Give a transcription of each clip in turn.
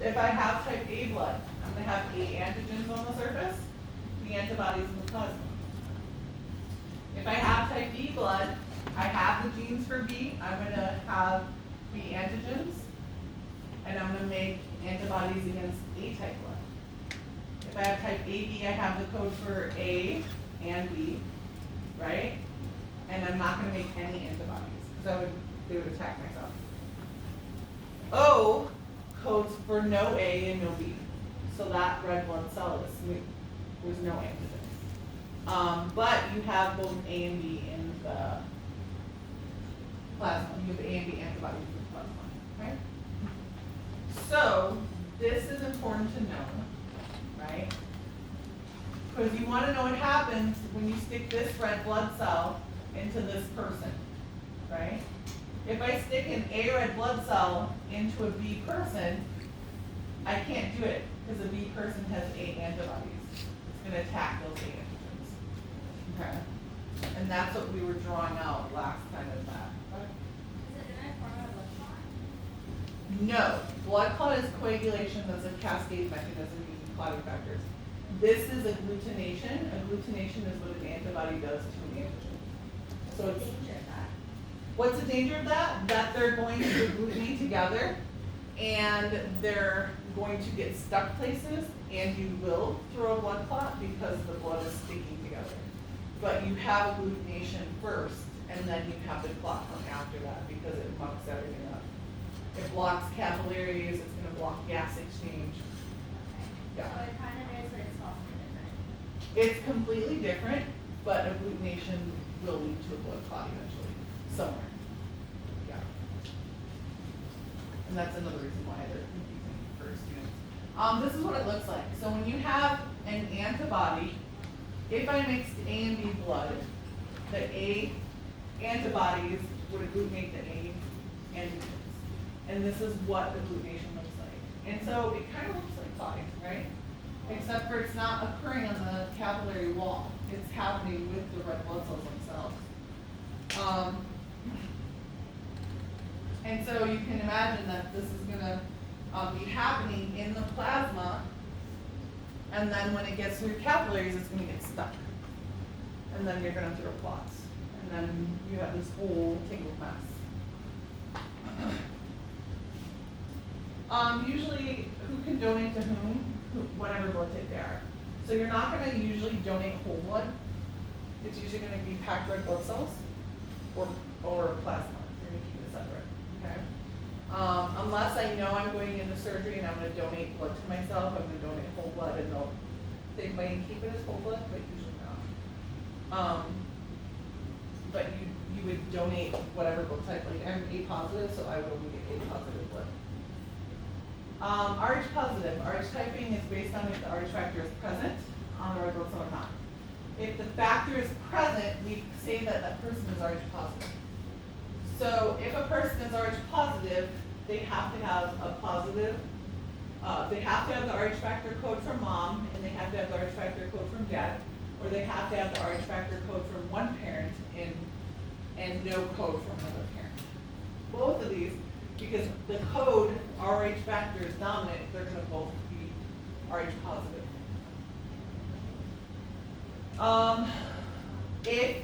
If I have type A blood, I'm gonna have A antigens on the surface, the antibodies in the plasma. If I have type B blood, I have the genes for B, I'm gonna have B antigens, and I'm gonna make antibodies against A type blood. If I have type AB, I have the code for A and B, right? And I'm not gonna make any antibodies, because they would attack myself. O codes for no A and no B. So that red blood cell is smooth. There's no antigens. But you have both A and B in the plasma. You have A and B antibodies in the plasma, okay? So this is important to know, right? Because you want to know what happens when you stick this red blood cell into this person, right? If I stick an A red blood cell into a B person, I can't do it because the B person has A antibodies. It's going to attack those A antigens. Okay? And that's what we were drawing out last time of that. Is it in a form of a clot? No. Blood clot is coagulation that's a cascade mechanism using clotting factors. This is agglutination. Agglutination is what an antibody does to an antigen. So it's Danger of that. what's the danger of that? That they're going to agglutinate together and they're going to get stuck places and you will throw a blood clot because the blood is sticking together. But you have agglutination first and then you have the clot come after that because it mucks everything up. It blocks capillaries, it's going to block gas exchange. Okay. Yeah. So it kind of is, but it's also different. It's completely different, but agglutination will lead to a blood clot eventually, somewhere. Yeah. And that's another reason why they're confusing for students. This is what it looks like. So when you have an antibody, if I mixed A and B blood, the A antibodies would agglutinate the A antigens. And this is what agglutination looks like. And so it kind of looks like clotting, right? Except for it's not occurring on the capillary wall. It's happening with the red blood cells themselves. And so you can imagine that this is gonna be happening in the plasma, and then when it gets through your capillaries, it's gonna get stuck. And then you're gonna throw clots. And then you have this whole tangled mess. Usually, who can donate to whom? Whatever blood type they are. So you're not going to usually donate whole blood. It's usually going to be packed red blood cells or plasma. You're going to keep it separate. Okay. Unless I know I'm going into surgery and I'm going to donate blood to myself, I'm going to donate whole blood, and they might keep it as whole blood, but usually not. But you would donate whatever blood type. Like I'm A positive, so I would only get A positive blood. Rh positive. Rh typing is based on if the Rh factor is present on the red blood cell or not. If the factor is present, we say that that person is Rh positive. So if a person is Rh positive, they have to have a positive, they have to have the Rh factor code from mom, and they have to have the Rh factor code from dad, or they have to have the Rh factor code from one parent and no code from another parent. Both of these, because the code Rh factor is dominant, they're going to both be Rh positive. If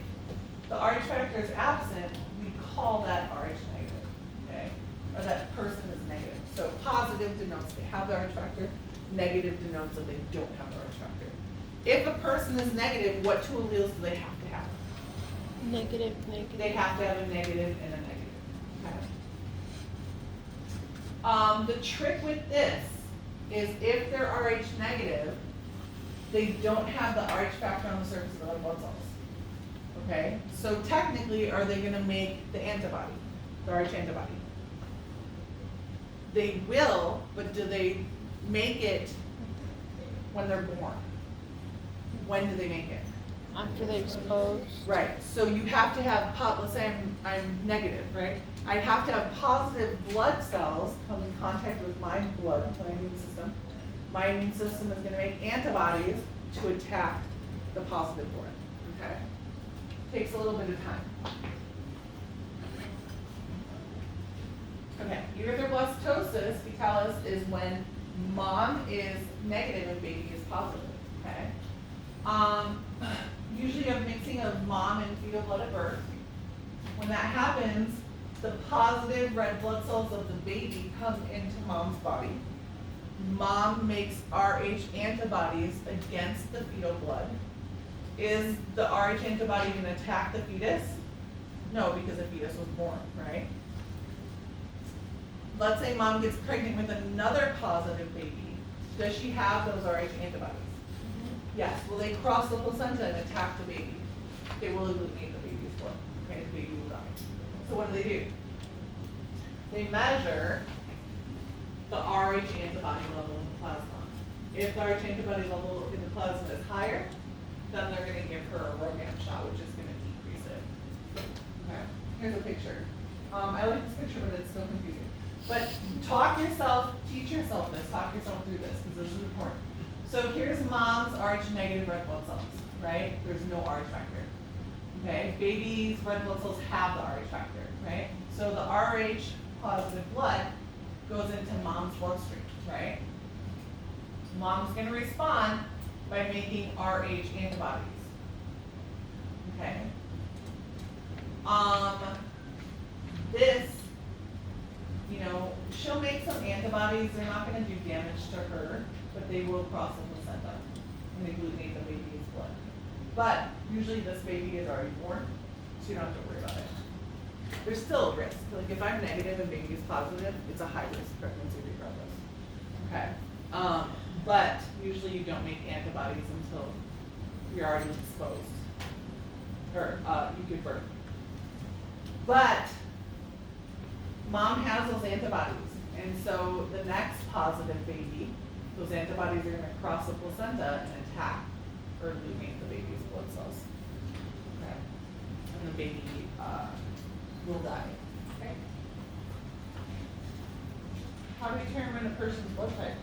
the Rh factor is absent, we call that Rh negative, okay? Or that person is negative. So positive denotes they have the Rh factor, negative denotes that they don't have the Rh factor. If a person is negative, what two alleles do they have to have? Negative, negative. They have to have a negative and a negative. Okay. The trick with this is if they're Rh negative, they don't have the Rh factor on the surface of the red blood cells. Okay? So technically, are they going to make the antibody, the Rh antibody? They will, but do they make it when they're born? When do they make it? After they expose. Right, so you have to have, let's say I'm negative, right? I have to have positive blood cells come in contact with my blood, my immune system. My immune system is gonna make antibodies to attack the positive blood, okay? Takes a little bit of time. Okay, erythroblastosis, Vitalis, is when Mom is negative and baby is positive, okay? Usually a mixing of mom and fetal blood at birth. When that happens, the positive red blood cells of the baby come into mom's body. Mom makes Rh antibodies against the fetal blood. Is the Rh antibody gonna attack the fetus? No, because the fetus was born, right? Let's say mom gets pregnant with another positive baby. Does she have those Rh antibodies? Yes. Will they cross the placenta and attack the baby? They will eliminate the baby's blood. Okay, the baby will die. So what do? They measure the Rh antibody level in the plasma. If the Rh antibody level in the plasma is higher, then they're going to give her a RhoGAM shot, which is going to decrease it. Okay, here's a picture. I like this picture, but it's still confusing. But teach yourself this, talk yourself through this, because this is important. So here's mom's Rh negative red blood cells, right? There's no Rh factor. Okay, baby's red blood cells have the Rh factor, right? So the Rh positive blood goes into mom's bloodstream, right? Mom's gonna respond by making Rh antibodies. Okay. This, she'll make some antibodies. They're not gonna do damage to her, but they will cross the placenta and agglutinate the baby's blood. But usually this baby is already born, so you don't have to worry about it. There's still a risk. Like if I'm negative and baby is positive, it's a high risk pregnancy regardless. Okay. But usually you don't make antibodies until you're already exposed or you give birth. But mom has those antibodies, and so the next positive baby, those antibodies are going to cross the placenta and attack or eliminate the baby's blood cells. Okay. And the baby will die. Okay. How do you determine a person's blood type?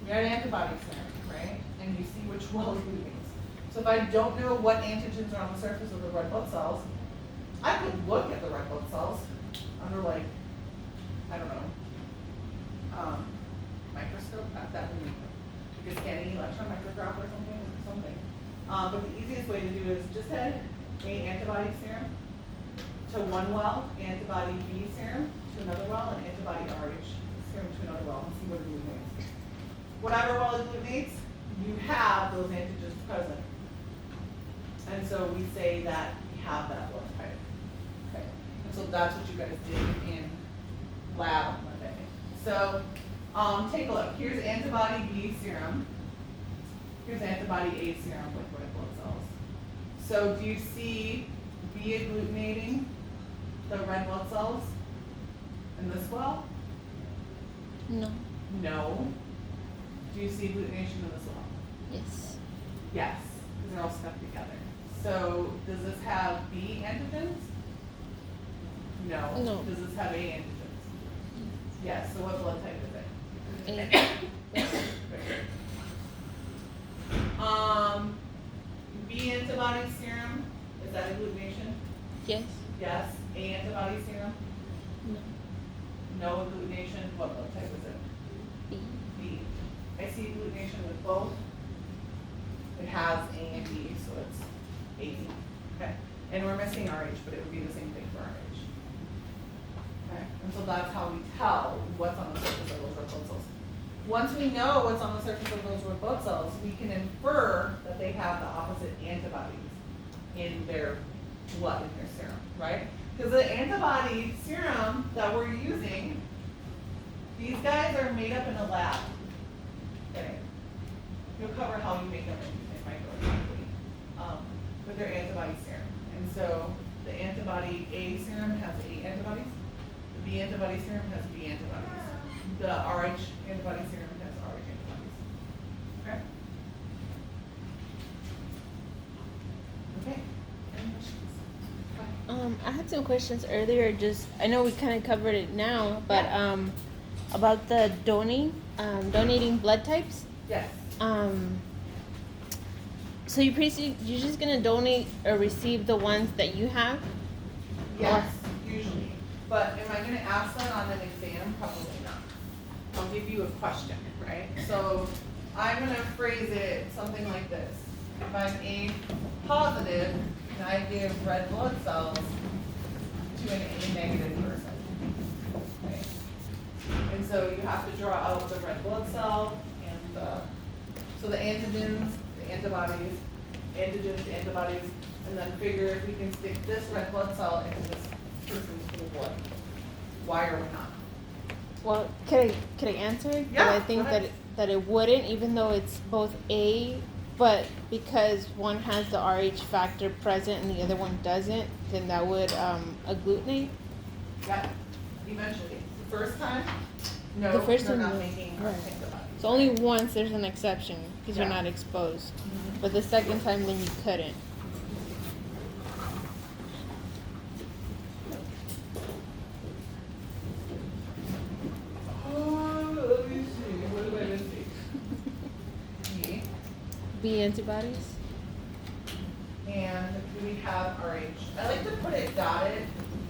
You got antibody serum, right? And you see which well eliminates. So if I don't know what antigens are on the surface of the red blood cells, I could look at the red blood cells under microscope. Not that would be like a scanning electron micrograph or something. But the easiest way to do is just add A antibody serum to one well, antibody B serum to another well, and antibody Rh serum to another well, and see what it illuminates. Whatever well it illuminates, you have those antigens present. And so we say that we have that blood type. Okay. And so that's what you guys did in lab on Monday. So take a look. Here's antibody B serum. Here's antibody A serum with red blood cells. So do you see B agglutinating the red blood cells in this well? No. No. Do you see agglutination in this well? Yes. Yes, because they're all stuck together. So does this have B antigens? No. No. Does this have A antigens? Yes. So what blood type is it? B antibody serum, is that agglutination? Yes. Yes. A antibody serum? No. No agglutination. What blood type is it? B. B. I see agglutination with both. It has A and B, so it's AB. Okay. And we're missing Rh, but it would be the same thing for Rh. Okay. And so that's how we tell what's on the surface of those red blood cells. Once we know what's on the surface of those red blood cells, we can infer that they have the opposite antibodies in their blood, in their serum, right? Because the antibody serum that we're using, these guys are made up in a lab. Okay. You'll cover how you make them in microbiology. But they're antibody serum. And so the antibody A serum has A antibodies. The B antibody serum has B antibodies. The Rh antibody serum has Rh antibodies. Okay? Okay. Any questions? I had some questions earlier. I know we kind of covered it now, but about the donating blood types. Yes. So you're just gonna donate or receive the ones that you have? Yes, usually. But am I going to ask that on an exam? Probably not. I'll give you a question, right? So I'm gonna phrase it something like this. If I'm A positive, and I give red blood cells to an A negative person. Okay? And so you have to draw out the red blood cell and so the antigens, the antibodies, and then figure if we can stick this red blood cell into this person's whole blood. Why or why not? Well, can I answer? 'Cause Yeah, I think go ahead. that it wouldn't, even though it's both A, but because one has the RH factor present and the other one doesn't, then that would agglutinate. Yeah, eventually. The first time, no, The first they're time, not no. making our Right. antibodies. So only once there's an exception because Yeah. you're not exposed. Mhm. But the second time, then you couldn't. Oh, let me see, what did I missing? E, B antibodies. and do we have RH? I like to put it dotted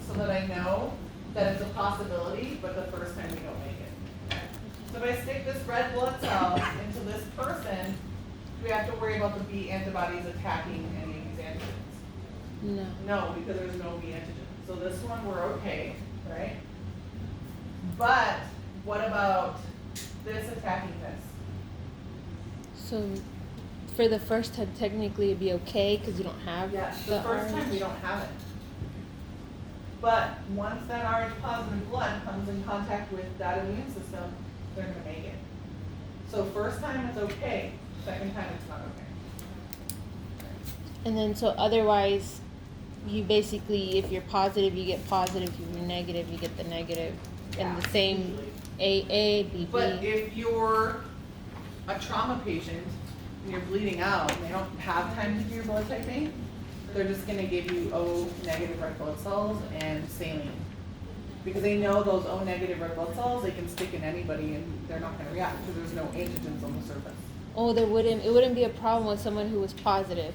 so that I know that it's a possibility, but the first time we don't make it. So if I stick this red blood cell into this person, do we have to worry about the B antibodies attacking any of these antigens? No. No, because there's no B antigen. So this one, we're okay, right? But what about this attacking this? So for the first time, technically it'd be okay because you don't have Yes, the the first time we RH. don't have it. But once that RH positive blood comes in contact with that immune system, they're gonna make it. So first time it's okay, second time it's not okay. And then so otherwise, you basically, if you're positive, you get positive. If you're negative, you get the negative. And the Yeah, same usually. AA, BB. But if you're a trauma patient and you're bleeding out and they don't have time to do your blood typing, they're just gonna give you O negative red blood cells and saline. Because they know those O negative red blood cells, they can stick in anybody and they're not gonna react because there's no antigens on the surface. Oh, it wouldn't be a problem with someone who was positive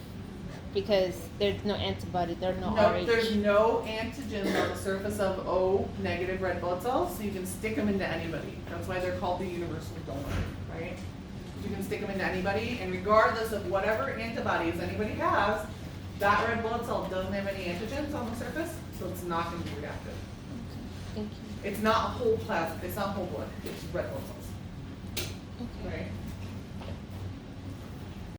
because there's no antibody, there's no No, RH. there's no antigens on the surface of O negative red blood cells, so you can stick them into anybody. That's why they're called the universal donor, right? You can stick them into anybody, and regardless of whatever antibodies anybody has, that red blood cell doesn't have any antigens on the surface, so it's not gonna be reactive. Thank you. It's not whole plasma, it's not whole blood, it's red blood cells, Okay. right?